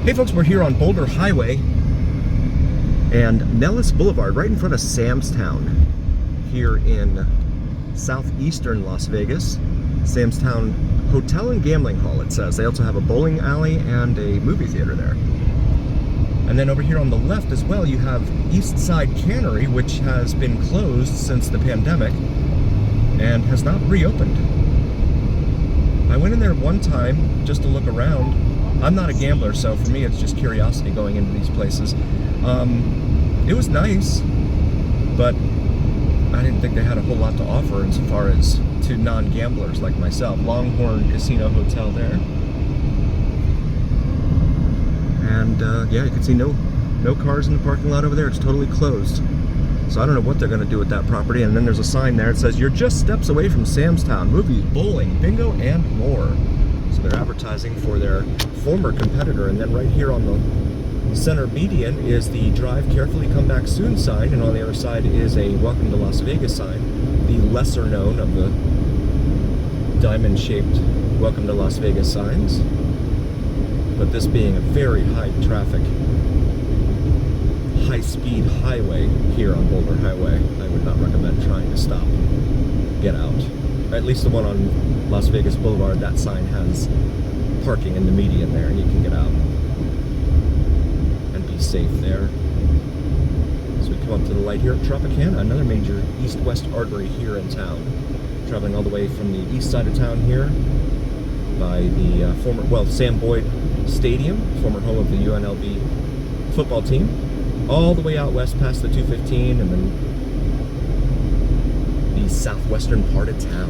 Hey folks, we're here on Boulder Highway and Nellis Boulevard, right in front of Sam's Town, here in southeastern Las Vegas. Sam's Town Hotel and Gambling Hall, it says. They also have a bowling alley and a movie theater there. And then over here on the left as well, you have East Side Cannery, which has been closed since the pandemic and has not reopened. I went in there one time just to look around. I'm not a gambler, so for me it's just curiosity going into these places. It was nice, but I didn't think they had a whole lot to offer insofar as to non-gamblers like myself. Longhorn Casino Hotel there. And yeah, you can see no cars in the parking lot over there. It's totally closed. So I don't know what they're going to do with that property. And then there's a sign there that says, "You're just steps away from Sam's Town. Movies, bowling, bingo, and more." So they're advertising for their former competitor. And then right here on the center median is the "Drive Carefully, Come Back Soon" sign. And on the other side is a "Welcome to Las Vegas" sign. The lesser known of the diamond-shaped "Welcome to Las Vegas" signs. But this being a very high traffic, high-speed highway here on Boulder Highway, I would not recommend trying to stop and get out. Or at least the one on Las Vegas Boulevard, that sign has parking in the median there, and you can get out and be safe there. So we come up to the light here at Tropicana, another major east-west artery here in town. Traveling all the way from the east side of town here by the Sam Boyd Stadium, former home of the UNLV football team, all the way out west past the 215 and then the southwestern part of town.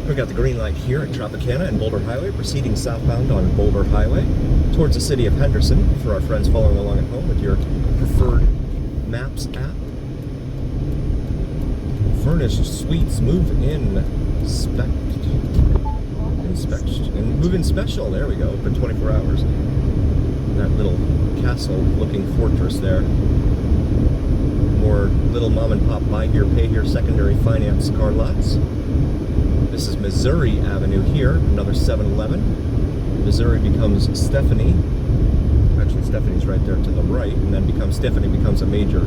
We've got the green light here at Tropicana and Boulder Highway, proceeding southbound on Boulder Highway towards the city of Henderson for our friends following along at home with your preferred Maps app. Furnished suites, move-in move-in special, there we go, open 24 hours. That little castle-looking fortress there. More little mom-and-pop buy here, pay here, secondary finance car lots. This is Missouri Avenue here, another 7-Eleven. Missouri becomes Stephanie. Actually, Stephanie's right there to the right, and then Stephanie becomes a major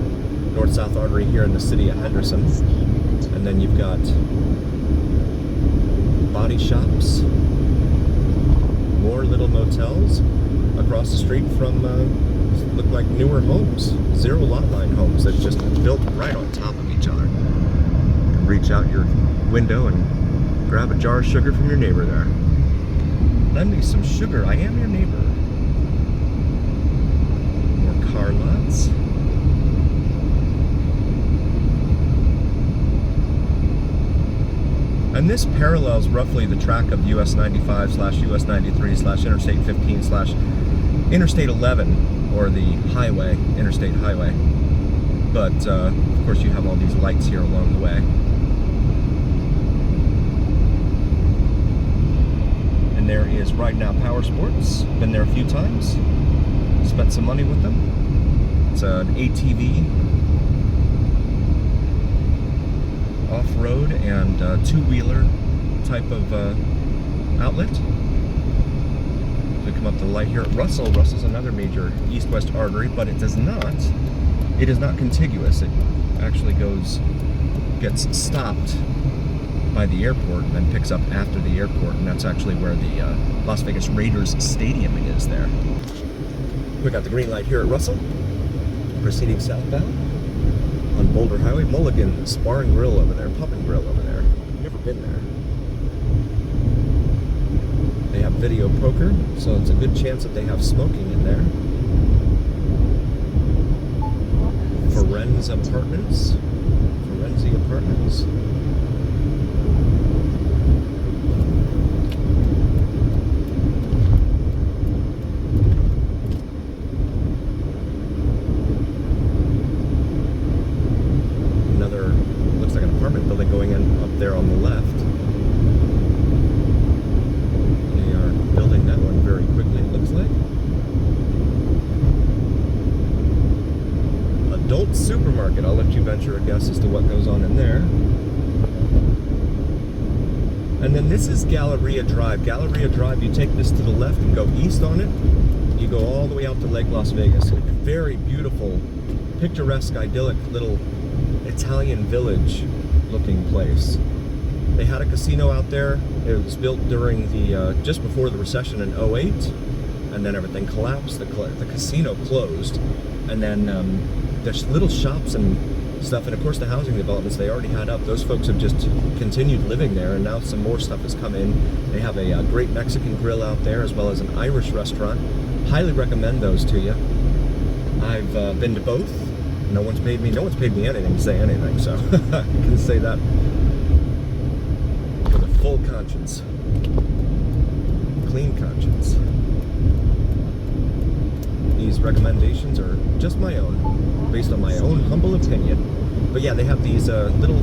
north-south artery here in the city of Henderson. And then you've got body shops, more little motels across the street from look like newer homes, zero lot line homes that just built right on top of each other. You can reach out your window and grab a jar of sugar from your neighbor there. Lend me some sugar, I am your neighbor. More car lots. And this parallels roughly the track of US 95 / US 93 / Interstate 15 / Interstate 11, or the highway, Interstate Highway. But of course you have all these lights here along the way. And there is Ride Now Power Sports. Been there a few times. Spent some money with them. It's an ATV, off-road and two-wheeler type of outlet. We come up to the light here at Russell. Russell's another major east-west artery, but it is not contiguous. It actually gets stopped by the airport and then picks up after the airport, and that's actually where the Las Vegas Raiders Stadium is there. We got the green light here at Russell, proceeding southbound on Boulder Highway. Mulligan Bar and Grill over there, Pub and Grill over there. Never been there. They have video poker, so it's a good chance that they have smoking in there. Forenzi Apartments. Building going in up there on the left. They are building that one very quickly, it looks like. Adult supermarket. I'll let you venture a guess as to what goes on in there. And then this is Galleria Drive. Galleria Drive, you take this to the left and go east on it, you go all the way out to Lake Las Vegas. A very beautiful, picturesque, idyllic little Italian village looking place. They had a casino out there. It was built during the just before the recession in '08, and then everything collapsed. The casino closed, and then there's little shops and stuff, and of course the housing developments they already had up, those folks have just continued living there, and now some more stuff has come in. They have a great Mexican grill out there, as well as an Irish restaurant. Highly recommend those to you. I've been to both. No one's paid me anything to say anything, so I can say that with a full conscience, clean conscience. These recommendations are just my own, based on my own humble opinion. But yeah, they have these little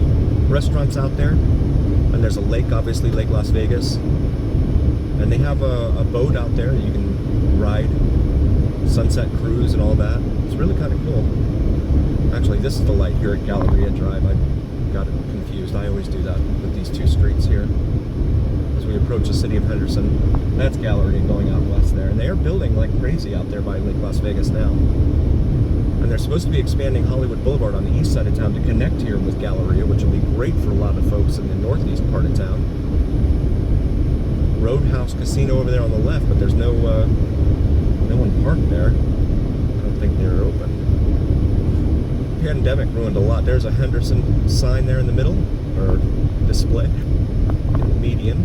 restaurants out there, and there's a lake, obviously Lake Las Vegas, and they have a boat out there you can ride, sunset cruise and all that. It's really kind of cool. Actually, this is the light here at Galleria Drive. I got it confused. I always do that with these two streets here. As we approach the city of Henderson, that's Galleria going out west there. And they are building like crazy out there by Lake Las Vegas now. And they're supposed to be expanding Hollywood Boulevard on the east side of town to connect here with Galleria, which will be great for a lot of folks in the northeast part of town. Roadhouse Casino over there on the left, but there's no one parked there. I don't think they're open. Pandemic ruined a lot. There's a Henderson sign there in the middle, or display, median,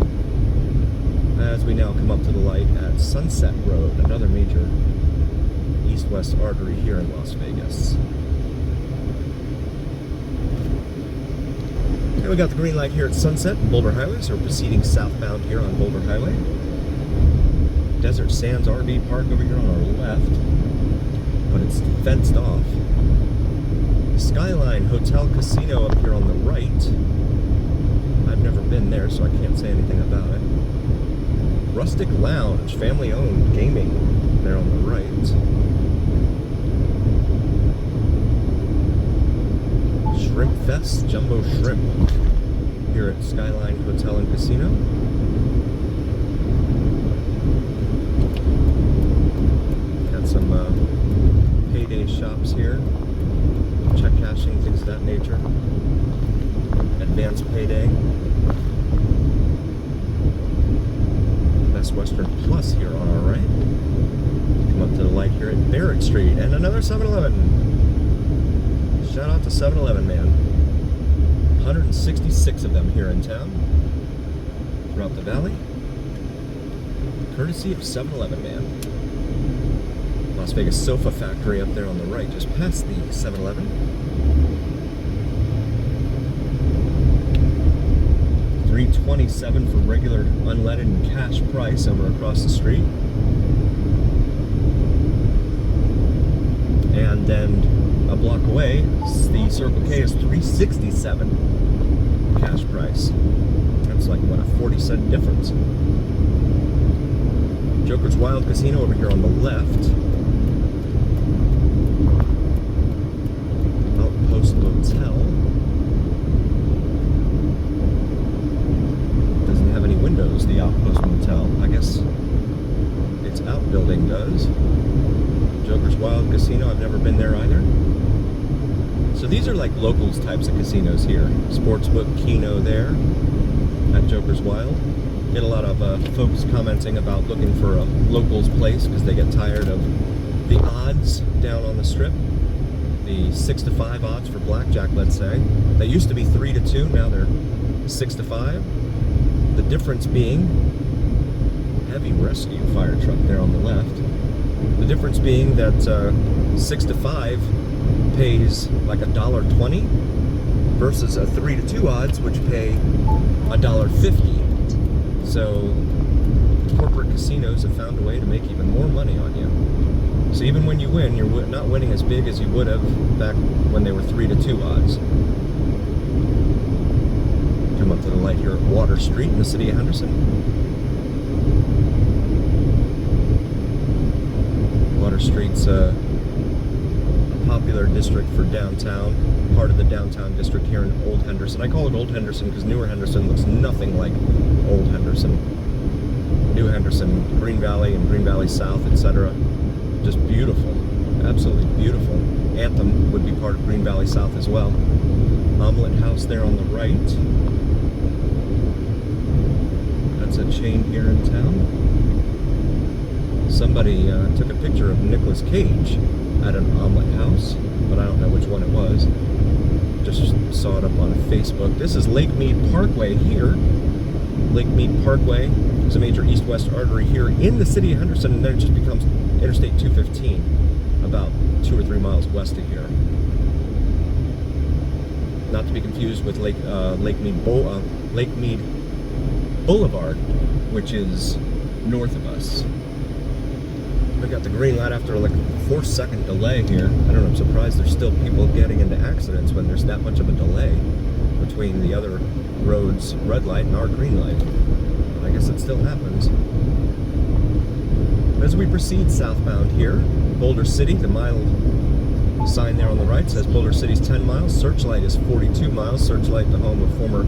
as we now come up to the light at Sunset Road, another major east-west artery here in Las Vegas. And we got the green light here at Sunset and Boulder Highway, so we're proceeding southbound here on Boulder Highway. Desert Sands RV Park over here on our left, but it's fenced off. Skyline Hotel Casino up here on the right. I've never been there, so I can't say anything about it. Rustic Lounge, family-owned gaming there on the right. Shrimp Fest, Jumbo Shrimp here at Skyline Hotel and Casino. Got some payday shops here. Check cashing, things of that nature. Advanced payday. Best Western Plus here on our right. Come up to the light here at Barrett Street, and another 7-Eleven. Shout out to 7-Eleven, man. 166 of them here in town, throughout the valley. Courtesy of 7-Eleven, man. Las Vegas Sofa Factory up there on the right, just past the 7-Eleven. 327 for regular unleaded and cash price over across the street. And then a block away, the Circle K is $367 cash price. That's like, what, a 40-cent difference. Joker's Wild Casino over here on the left. Outpost Motel. Doesn't have any windows, the Outpost Motel. I guess its outbuilding does. Joker's Wild Casino, I've never been there either. So these are like locals types of casinos here. Sportsbook Keno there at Joker's Wild. Get a lot of folks commenting about looking for a locals place because they get tired of the odds down on the strip. The 6-5 odds for blackjack, let's say. They used to be 3-2, now they're 6-5. The difference being heavy rescue fire truck there on the left. The difference being that 6-5 pays like $1.20 versus a 3-2 odds, which pay $1.50. So corporate casinos have found a way to make even more money on you. So even when you win, you're not winning as big as you would have back when they were 3-2 odds. Come up to the light here at Water Street in the city of Henderson. Water Street's a popular district for downtown, part of the downtown district here in Old Henderson. I call it Old Henderson because Newer Henderson looks nothing like Old Henderson. New Henderson, Green Valley and Green Valley South, etc. Just beautiful, absolutely beautiful. Anthem would be part of Green Valley South as well. Omelet House there on the right. That's a chain here in town. Somebody took a picture of Nicolas Cage at an omelet house, but I don't know which one it was. Just saw it up on Facebook. This is Lake Mead Parkway here. Lake Mead Parkway is a major east-west artery here in the city of Henderson, and then it just becomes Interstate 215, about 2 or 3 miles west of here. Not to be confused with Lake Mead Boulevard, which is north of us. We got the green light after like a 4-second delay here. I don't know, I'm surprised there's still people getting into accidents when there's that much of a delay between the other road's red light and our green light. I guess it still happens. As we proceed southbound here, Boulder City, the mile sign there on the right says Boulder City's 10 miles, Searchlight is 42 miles. Searchlight, the home of former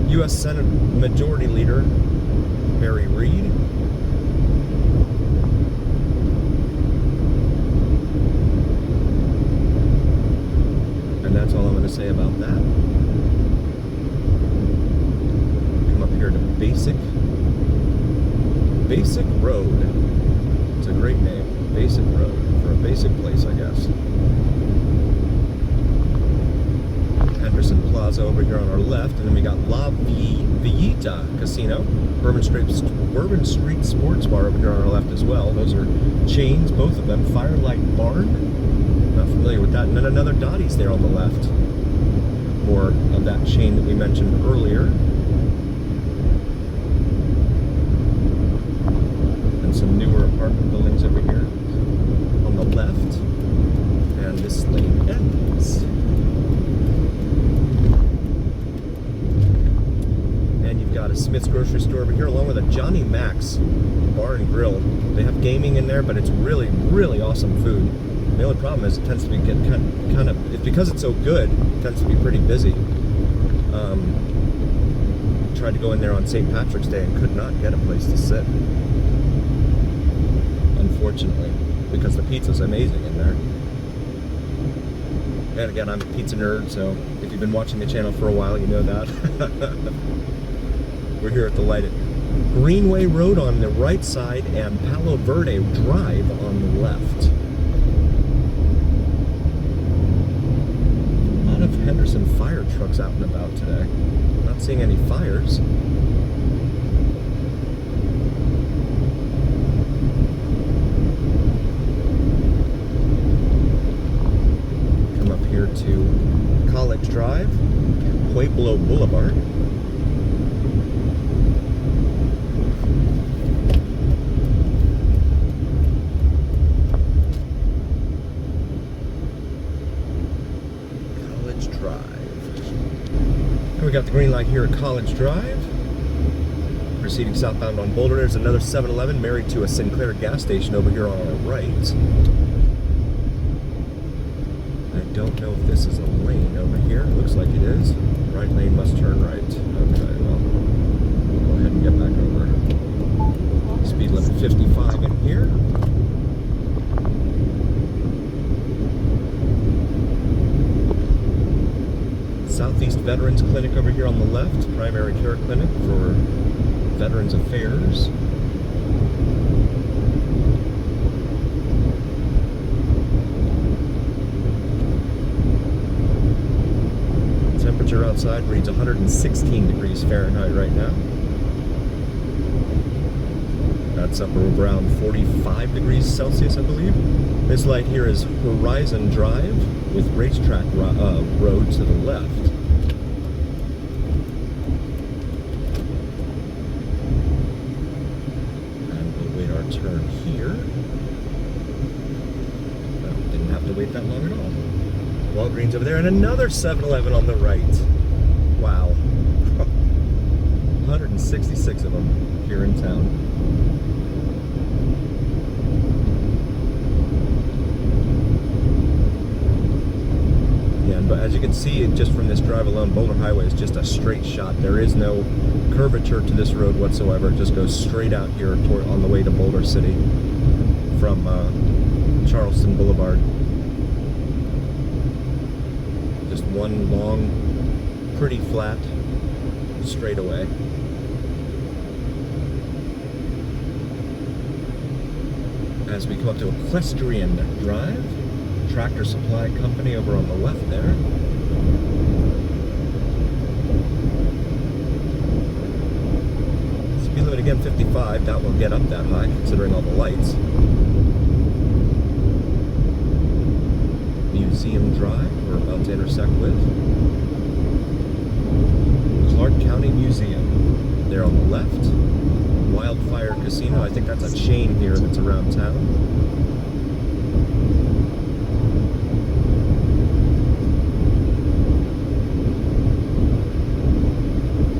U.S. Senate Majority Leader Harry Reid. And that's all I'm going to say about that. Come up here to Basic Road. It's a great name, Basic Road, for a basic place, I guess. Henderson Plaza over here on our left, and then we got La Villita Casino, Bourbon Street Sports Bar over here on our left as well. Those are chains, both of them. Firelight Barn, not familiar with that. And then another Dottie's there on the left. More of that chain that we mentioned earlier. And some newer apartment buildings over here on the left. And this lane ends. And you've got a Smith's grocery store over here, along with a Johnny Mac's bar and grill. They have gaming in there, but it's really, really awesome food. The only problem is it tends to be kind of, it's because it's so good, it tends to be pretty busy. Tried to go in there on St. Patrick's Day and could not get a place to sit. Unfortunately, because the pizza's amazing in there. And again, I'm a pizza nerd, so if you've been watching the channel for a while, you know that. We're here at the light at Greenway Road on the right side and Palo Verde Drive on the left. A lot of Henderson fire trucks out and about today. Not seeing any fires. Come up here to College Drive, Pueblo Boulevard. We got the green light here at College Drive. Proceeding southbound on Boulder, there's another 7-Eleven married to a Sinclair gas station over here on our right. I don't know if this is a lane over here. It looks like it is. Right lane must turn right. Okay, well, we'll go ahead and get back over. Speed limit 55 in here. Southeast Veterans Clinic over here on the left, primary care clinic for Veterans Affairs. Temperature outside reads 116 degrees Fahrenheit right now. That's up around 45 degrees Celsius, I believe. This light here is Horizon Drive with Racetrack Road to the left. And we'll wait our turn here. Well, didn't have to wait that long at all. Walgreens over there, and another 7-Eleven on the right. Wow. 166 of them here in town. But as you can see, just from this drive alone, Boulder Highway is just a straight shot. There is no curvature to this road whatsoever. It just goes straight out here on the way to Boulder City from Charleston Boulevard. Just one long, pretty flat straightaway. As we come up to Equestrian Drive, Tractor Supply Company over on the left there. Speed limit again 55, that won't get up that high considering all the lights. Museum Drive, we're about to intersect with. Clark County Museum, there on the left. Wildfire Casino, I think that's a chain here that's around town.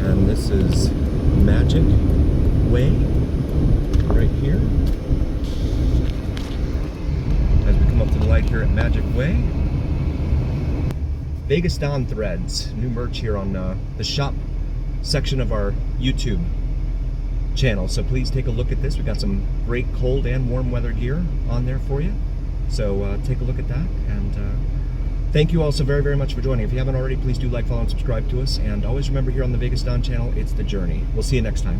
And this is Magic Way, right here. As we come up to the light here at Magic Way. Vegas Dawn Threads, new merch here on the shop section of our YouTube channel, so please take a look at this. We got some great cold and warm weather gear on there for you, so take a look at that. And thank you all so very much for joining. If you haven't already, please do like, follow, and subscribe to us, and always remember, here on the Vegas Dawn channel, it's the journey. We'll see you next time.